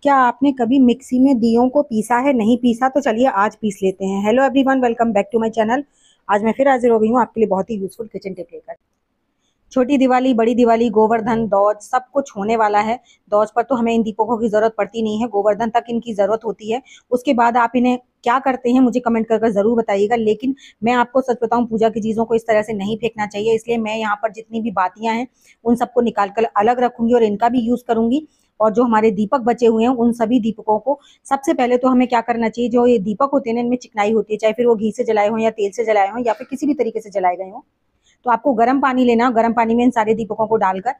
क्या आपने कभी मिक्सी में दियों को पीसा है? नहीं पीसा तो चलिए आज पीस लेते हैं। Hello everyone, welcome back to my channel. आज मैं फिर हाजिर हो गई हूँ आपके लिए बहुत ही यूजफुल किचन टिप लेकर। छोटी दिवाली, बड़ी दिवाली, गोवर्धन, दौज सब कुछ होने वाला है। दौज पर तो हमें इन दीपकों की जरूरत पड़ती नहीं है, गोवर्धन तक इनकी जरूरत होती है। उसके बाद आप इन्हें क्या करते हैं मुझे कमेंट कर जरूर बताइएगा। लेकिन मैं आपको सच बताऊं, पूजा की चीजों को इस तरह से नहीं फेंकना चाहिए, इसलिए मैं यहाँ पर जितनी भी बातियां हैं उन सबको निकाल कर अलग रखूंगी और इनका भी यूज करूंगी। और जो हमारे दीपक बचे हुए हैं उन सभी दीपकों को सबसे पहले तो हमें क्या करना चाहिए, जो ये दीपक होते हैं इनमें चिकनाई होती है, चाहे फिर वो घी से जलाए हों या तेल से जलाए हों या फिर किसी भी तरीके से जलाए गए हों। तो आपको गर्म पानी लेना, गर्म पानी में इन सारे दीपकों को डालकर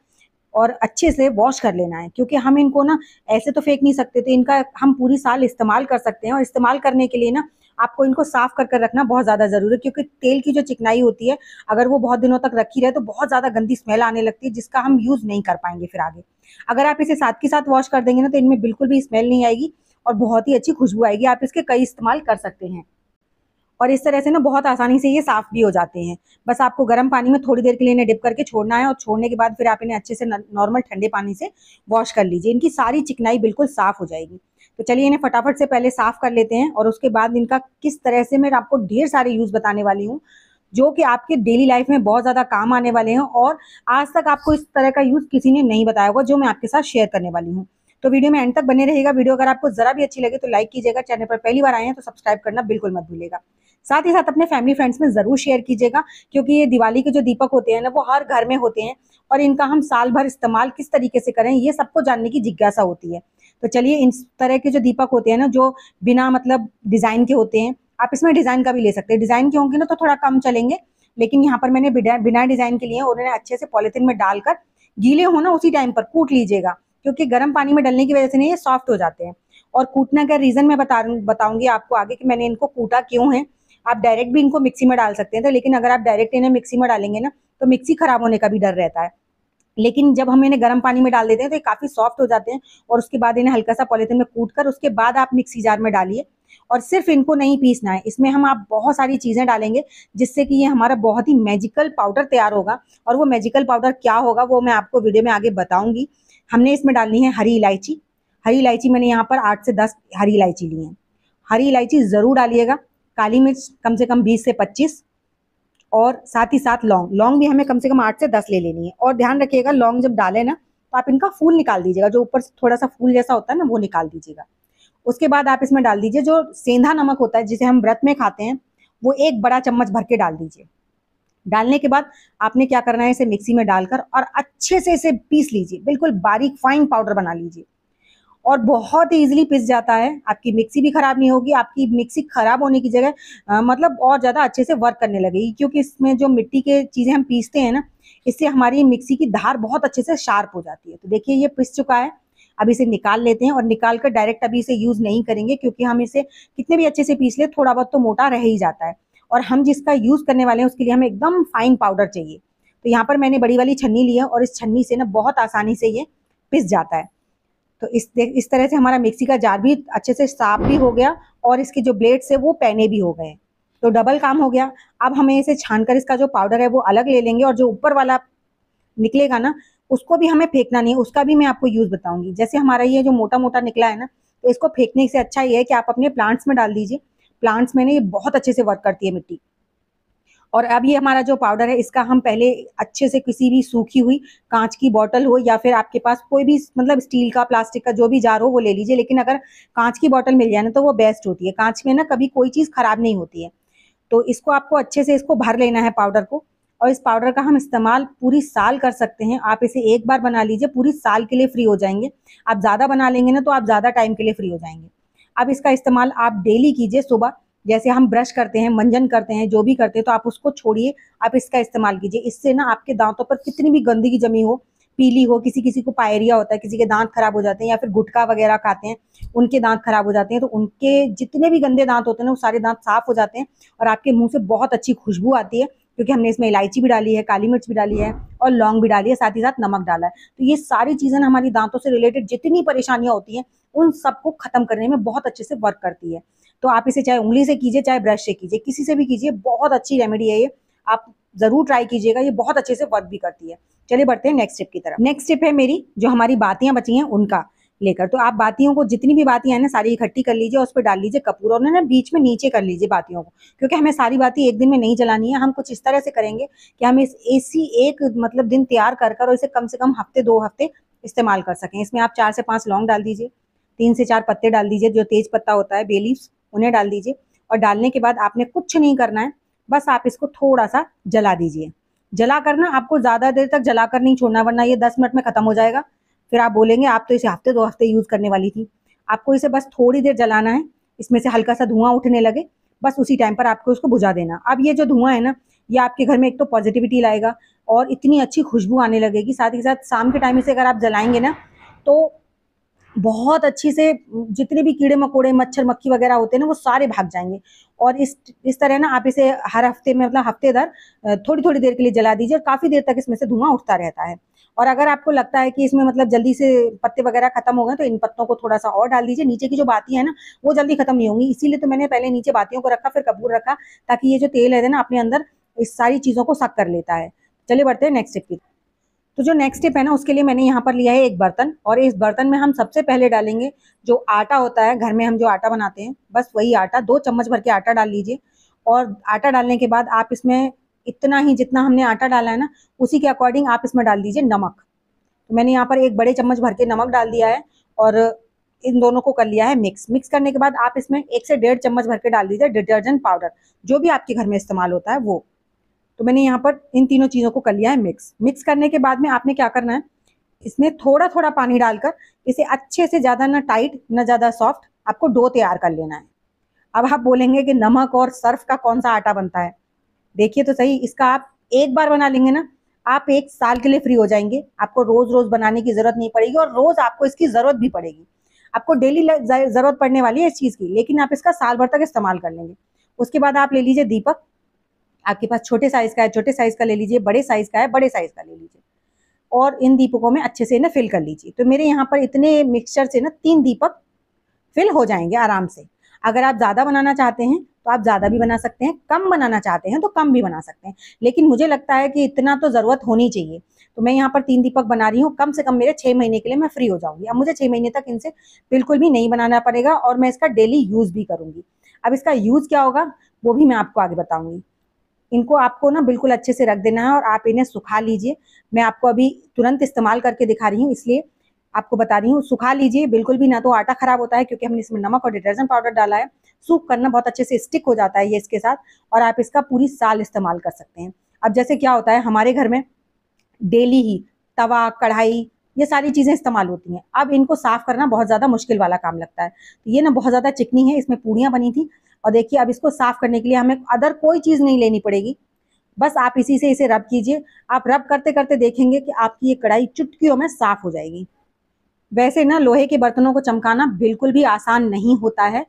और अच्छे से वॉश कर लेना है, क्योंकि हम इनको ना ऐसे तो फेंक नहीं सकते, तो इनका हम पूरी साल इस्तेमाल कर सकते हैं। और इस्तेमाल करने के लिए ना आपको इनको साफ कर रखना बहुत ज्यादा जरूरी है, क्योंकि तेल की जो चिकनाई होती है अगर वो बहुत दिनों तक रखी रहे तो बहुत ज्यादा गंदी स्मेल आने लगती है, जिसका हम यूज नहीं कर पाएंगे फिर आगे। अगर आप इसे साथ के साथ वॉश कर देंगे ना तो इनमें बिल्कुल भी स्मेल नहीं आएगी और बहुत ही अच्छी खुशबू आएगी। आप इसके कई इस्तेमाल कर सकते हैं और इस तरह से ना बहुत आसानी से ये साफ भी हो जाते हैं। बस आपको गर्म पानी में थोड़ी देर के लिए इन्हें डिप करके छोड़ना है और छोड़ने के बाद फिर आप इन्हें अच्छे से नॉर्मल ठंडे पानी से वॉश कर लीजिए। इनकी सारी चिकनाई बिल्कुल साफ हो जाएगी। तो चलिए इन्हें फटाफट से पहले साफ कर लेते हैं और उसके बाद इनका किस तरह से, मैं आपको ढेर सारे यूज बताने वाली हूँ जो कि आपके डेली लाइफ में बहुत ज्यादा काम आने वाले हैं और आज तक आपको इस तरह का यूज किसी ने नहीं बताया होगा जो मैं आपके साथ शेयर करने वाली हूँ। तो वीडियो में एंड तक बने रहेगा। वीडियो अगर आपको जरा भी अच्छी लगे तो लाइक कीजिएगा, चैनल पर पहली बार आए हैं तो सब्सक्राइब करना बिल्कुल मत भूलिएगा। साथ ही साथ अपने फैमिली फ्रेंड्स में जरूर शेयर कीजिएगा, क्योंकि ये दिवाली के जो दीपक होते हैं ना वो हर घर में होते हैं और इनका हम साल भर इस्तेमाल किस तरीके से करें ये सबको जानने की जिज्ञासा होती है। तो चलिए, इन तरह के जो दीपक होते हैं ना जो बिना मतलब डिजाइन के होते हैं, आप इसमें डिजाइन का भी ले सकते हैं। डिजाइन के होंगे ना तो थोड़ा कम चलेंगे, लेकिन यहाँ पर मैंने बिना डिजाइन के लिए और उन्हें अच्छे से पॉलिथीन में डालकर गीले हो ना उसी टाइम पर कूट लीजिएगा, क्योंकि गर्म पानी में डलने की वजह से नहीं ये सॉफ्ट हो जाते हैं। और कूटने का रीजन मैं बताऊंगी आपको आगे कि मैंने इनको कूटा क्यों है। आप डायरेक्ट भी इनको मिक्सी में डाल सकते हैं, तो लेकिन अगर आप डायरेक्ट इन्हें मिक्सी में डालेंगे ना तो मिक्सी खराब होने का भी डर रहता है। लेकिन जब हम इन्हें गर्म पानी में डाल देते हैं तो ये काफी सॉफ्ट हो जाते हैं और उसके बाद इन्हें हल्का सा पॉलिथीन में कूट कर उसके बाद आप मिक्सी जार में डालिए। और सिर्फ इनको नहीं पीसना है, इसमें हम आप बहुत सारी चीजें डालेंगे जिससे कि ये हमारा बहुत ही मैजिकल पाउडर तैयार होगा। और वो मैजिकल पाउडर क्या होगा वो मैं आपको वीडियो में आगे बताऊंगी। हमने इसमें डालनी है हरी इलायची। हरी इलायची मैंने यहाँ पर 8 से 10 हरी इलायची ली है। हरी इलायची जरूर डालिएगा। काली मिर्च कम से कम 20 से 25 और साथ ही साथ लौंग। लौंग भी हमें कम से कम 8 से 10 ले लेनी है। और ध्यान रखिएगा, लौंग जब डालें ना तो आप इनका फूल निकाल दीजिएगा, जो ऊपर थोड़ा सा फूल जैसा होता है ना वो निकाल दीजिएगा। उसके बाद आप इसमें डाल दीजिए जो सेंधा नमक होता है जिसे हम व्रत में खाते हैं, वो 1 बड़ा चम्मच भर के डाल दीजिए। डालने के बाद आपने क्या करना है, इसे मिक्सी में डालकर और अच्छे से इसे पीस लीजिए, बिल्कुल बारीक फाइन पाउडर बना लीजिए। और बहुत ही इजीली पिस जाता है, आपकी मिक्सी भी खराब नहीं होगी। आपकी मिक्सी खराब होने की जगह मतलब और ज्यादा अच्छे से वर्क करने लगेगी, क्योंकि इसमें जो मिट्टी के चीजें हम पीसते हैं ना इससे हमारी मिक्सी की धार बहुत अच्छे से शार्प हो जाती है। तो देखिए ये पिस चुका है। अब इसे निकाल लेते हैं और निकाल कर डायरेक्ट अभी इसे यूज नहीं करेंगे, क्योंकि हम इसे कितने भी अच्छे से पीस ले थोड़ा बहुत तो मोटा रह ही जाता है। और हम जिसका यूज करने वाले हैं उसके लिए हमें एकदम फाइन पाउडर चाहिए। तो यहाँ पर मैंने बड़ी वाली छन्नी ली है और इस छन्नी से ना बहुत आसानी से ये पिस जाता है। तो इस तरह से हमारा मिक्सी का जार भी अच्छे से साफ भी हो गया और इसके जो ब्लेड्स है वो पैने भी हो गए। तो डबल काम हो गया। अब हमें इसे छानकर इसका जो पाउडर है वो अलग ले लेंगे और जो ऊपर वाला निकलेगा ना उसको भी हमें फेंकना नहीं है, उसका भी मैं आपको यूज बताऊंगी। जैसे हमारा ये जो मोटा मोटा निकला है ना, तो इसको फेंकने से अच्छा ये है कि आप अपने प्लांट्स में डाल दीजिए। प्लांट्स में ना ये बहुत अच्छे से वर्क करती है मिट्टी। और अब ये हमारा जो पाउडर है इसका हम पहले अच्छे से किसी भी सूखी हुई कांच की बोतल हो या फिर आपके पास कोई भी मतलब स्टील का प्लास्टिक का जो भी जार हो वो ले लीजिए। लेकिन अगर कांच की बोतल मिल जाए ना तो वो बेस्ट होती है। कांच में ना कभी कोई चीज खराब नहीं होती है। तो इसको आपको अच्छे से इसको भर लेना है पाउडर को। और इस पाउडर का हम इस्तेमाल पूरी साल कर सकते हैं। आप इसे एक बार बना लीजिए, पूरी साल के लिए फ्री हो जाएंगे। आप ज्यादा बना लेंगे ना तो आप ज्यादा टाइम के लिए फ्री हो जाएंगे। अब इसका इस्तेमाल आप डेली कीजिए। सुबह जैसे हम ब्रश करते हैं, मंजन करते हैं, जो भी करते हैं, तो आप उसको छोड़िए, आप इसका इस्तेमाल कीजिए। इससे ना आपके दांतों पर कितनी भी गंदगी जमी हो, पीली हो, किसी किसी को पायरिया होता है, किसी के दांत खराब हो जाते हैं या फिर गुटखा वगैरह खाते हैं उनके दांत खराब हो जाते हैं, तो उनके जितने भी गंदे दांत होते हैं ना वो सारे दांत साफ हो जाते हैं और आपके मुंह से बहुत अच्छी खुशबू आती है, क्योंकि हमने इसमें इलायची भी डाली है, काली मिर्च भी डाली है और लौंग भी डाली है, साथ ही साथ नमक डाला है। तो ये सारी चीजें हमारी दांतों से रिलेटेड जितनी परेशानियां होती हैं उन सबको खत्म करने में बहुत अच्छे से वर्क करती है। तो आप इसे चाहे उंगली से कीजिए चाहे ब्रश से कीजिए, किसी से भी कीजिए, बहुत अच्छी रेमेडी है ये। आप जरूर ट्राई कीजिएगा, ये बहुत अच्छे से वर्क भी करती है। चलिए बढ़ते हैं नेक्स्ट टिप की तरफ। नेक्स्ट टिप है मेरी जो हमारी बातियां बची हैं उनका, लेकर। तो आप बातियों को, जितनी भी बातियां हैं ना, सारी इकट्ठी कर लीजिए और उस पर डाल लीजिए कपूर, और ना बीच में नीचे कर लीजिए बातियों को, क्योंकि हमें सारी बाती एक दिन में नहीं जलानी है। हम कुछ इस तरह से करेंगे कि हम इस एसी एक मतलब दिन तैयार कर कर और इसे कम से कम हफ्ते 2 हफ्ते इस्तेमाल कर सकें। इसमें आप 4 से 5 लौंग डाल दीजिए, 3 से 4 पत्ते डाल दीजिए, जो तेज पत्ता होता है, बे लीव्स, उन्हें डाल दीजिए। और डालने के बाद आपने कुछ नहीं करना है, बस आप इसको थोड़ा सा जला दीजिए। जला करना आपको ज्यादा देर तक जला कर नहीं छोड़ना, वरना ये 10 मिनट में खत्म हो जाएगा। फिर आप बोलेंगे आप तो इसे हफ्ते 2 हफ्ते यूज करने वाली थी। आपको इसे बस थोड़ी देर जलाना है, इसमें से हल्का सा धुआं उठने लगे, बस उसी टाइम पर आपको इसको बुझा देना। अब ये जो धुआं है ना, ये आपके घर में एक तो पॉजिटिविटी लाएगा और इतनी अच्छी खुशबू आने लगेगी। साथ ही साथ शाम के टाइम इसे अगर आप जलाएंगे ना, तो बहुत अच्छी से जितने भी कीड़े मकोड़े, मच्छर मक्खी वगैरह होते हैं ना, वो सारे भाग जाएंगे। और इस तरह ना आप इसे हर हफ्ते में, मतलब हफ्ते दर थोड़ी थोड़ी देर के लिए जला दीजिए और काफी देर तक इसमें से धुआं उठता रहता है। और अगर आपको लगता है कि इसमें मतलब जल्दी से पत्ते वगैरह खत्म हो गए, तो इन पत्तों को थोड़ा सा और डाल दीजिए। नीचे की जो बाती है ना, वो जल्दी खत्म नहीं होंगी, इसीलिए तो मैंने पहले नीचे बातियों को रखा, फिर कपूर रखा, ताकि ये जो तेल है ना अपने अंदर इस सारी चीजों को सक कर लेता है। चलिए बढ़ते हैं नेक्स्ट स्टेप की। तो जो नेक्स्ट स्टेप है ना, उसके लिए मैंने यहाँ पर लिया है एक बर्तन, और इस बर्तन में हम सबसे पहले डालेंगे जो आटा होता है घर में, हम जो आटा बनाते हैं, बस वही आटा, 2 चम्मच भर के आटा डाल लीजिए। और आटा डालने के बाद आप इसमें इतना ही, जितना हमने आटा डाला है ना, उसी के अकॉर्डिंग आप इसमें डाल दीजिए नमक। तो मैंने यहाँ पर 1 बड़े चम्मच भर के नमक डाल दिया है और इन दोनों को कर लिया है मिक्स। मिक्स करने के बाद आप इसमें 1 से 1.5 चम्मच भर के डाल दीजिए डिटर्जेंट पाउडर, जो भी आपके घर में इस्तेमाल होता है वो। तो मैंने यहाँ पर इन तीनों चीज़ों को कर लिया है मिक्स। मिक्स करने के बाद में आपने क्या करना है, इसमें थोड़ा थोड़ा पानी डालकर इसे अच्छे से, ज़्यादा ना टाइट ना ज़्यादा सॉफ्ट, आपको डो तैयार कर लेना है। अब आप बोलेंगे कि नमक और सर्फ का कौन सा आटा बनता है? देखिए तो सही, इसका आप एक बार बना लेंगे ना, आप 1 साल के लिए फ्री हो जाएंगे। आपको रोज रोज बनाने की जरूरत नहीं पड़ेगी, और रोज आपको इसकी जरूरत भी पड़ेगी। आपको डेली जरूरत पड़ने वाली है इस चीज़ की, लेकिन आप इसका साल भर तक इस्तेमाल कर लेंगे। उसके बाद आप ले लीजिए दीपक। आपके पास छोटे साइज का है, छोटे साइज का ले लीजिए, बड़े साइज का है, बड़े साइज का ले लीजिए। और इन दीपकों में अच्छे से ना फिल कर लीजिए। तो मेरे यहाँ पर इतने मिक्सचर से ना 3 दीपक फिल हो जाएंगे आराम से। अगर आप ज़्यादा बनाना चाहते हैं तो आप ज़्यादा भी बना सकते हैं, कम बनाना चाहते हैं तो कम भी बना सकते हैं, लेकिन मुझे लगता है कि इतना तो ज़रूरत होनी चाहिए। तो मैं यहाँ पर 3 दीपक बना रही हूँ, कम से कम मेरे 6 महीने के लिए मैं फ्री हो जाऊंगी। अब मुझे 6 महीने तक इनसे बिल्कुल भी नहीं बनाना पड़ेगा, और मैं इसका डेली यूज़ भी करूँगी। अब इसका यूज़ क्या होगा वो भी मैं आपको आगे बताऊँगी। इनको आपको ना बिल्कुल अच्छे से रख देना है और आप इन्हें सुखा लीजिए। मैं आपको अभी तुरंत इस्तेमाल करके दिखा रही हूँ, इसलिए आपको बता रही हूँ। सुखा लीजिए बिल्कुल भी, ना तो आटा खराब होता है क्योंकि हमने इसमें नमक और डिटर्जेंट पाउडर डाला है। सूख करना बहुत अच्छे से स्टिक हो जाता है ये इसके साथ, और आप इसका पूरी साल इस्तेमाल कर सकते हैं। अब जैसे क्या होता है, हमारे घर में डेली ही तवा, कढ़ाई, ये सारी चीज़ें इस्तेमाल होती हैं। अब इनको साफ़ करना बहुत ज़्यादा मुश्किल वाला काम लगता है। तो ये ना बहुत ज़्यादा चिकनी है, इसमें पूड़ियाँ बनी थी। और देखिए अब इसको साफ़ करने के लिए हमें अदर कोई चीज़ नहीं लेनी पड़ेगी, बस आप इसी से इसे रब कीजिए। आप रब करते करते देखेंगे कि आपकी ये कढ़ाई चुटकियों में साफ़ हो जाएगी। वैसे ना लोहे के बर्तनों को चमकाना बिल्कुल भी आसान नहीं होता है,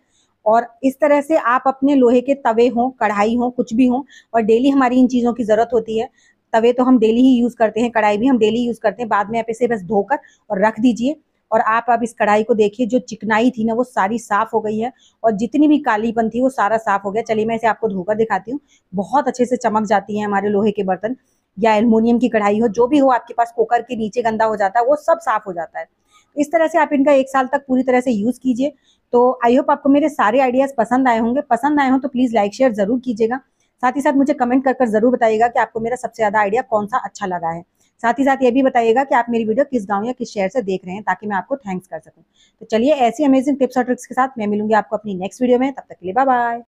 और इस तरह से आप अपने लोहे के तवे हों, कढ़ाई हो, कुछ भी हो, और डेली हमारी इन चीज़ों की ज़रूरत होती है। तवे तो हम डेली ही यूज़ करते हैं, कढ़ाई भी हम डेली यूज़ करते हैं। बाद में आप इसे बस धोकर और रख दीजिए, और आप अब इस कढ़ाई को देखिए, जो चिकनाई थी ना वो सारी साफ़ हो गई है, और जितनी भी कालीपन थी वो सारा साफ़ हो गया। चलिए मैं इसे आपको धोकर दिखाती हूँ। बहुत अच्छे से चमक जाती हैं हमारे लोहे के बर्तन, या एल्युमिनियम की कढ़ाई हो, जो भी हो आपके पास, कुकर के नीचे गंदा हो जाता है वो सब साफ़ हो जाता है। इस तरह से आप इनका 1 साल तक पूरी तरह से यूज़ कीजिए। तो आई होप आपको मेरे सारे आइडियाज़ पसंद आए होंगे। पसंद आए हो तो प्लीज़ लाइक शेयर ज़रूर कीजिएगा। साथ ही साथ मुझे कमेंट कर ज़रूर बताइएगा कि आपको मेरा सबसे ज़्यादा आइडिया कौन-सा अच्छा लगा है। साथ ही साथ ये भी बताइएगा कि आप मेरी वीडियो किस गाँव या किस शहर से देख रहे हैं, ताकि मैं आपको थैंक्स कर सकूँ। तो चलिए ऐसी अमेजिंग टिप्स और ट्रिक्स के साथ मैं मिलूँगी आपको अपनी नेक्स्ट वीडियो में। तब तक के लिए बाय बाय।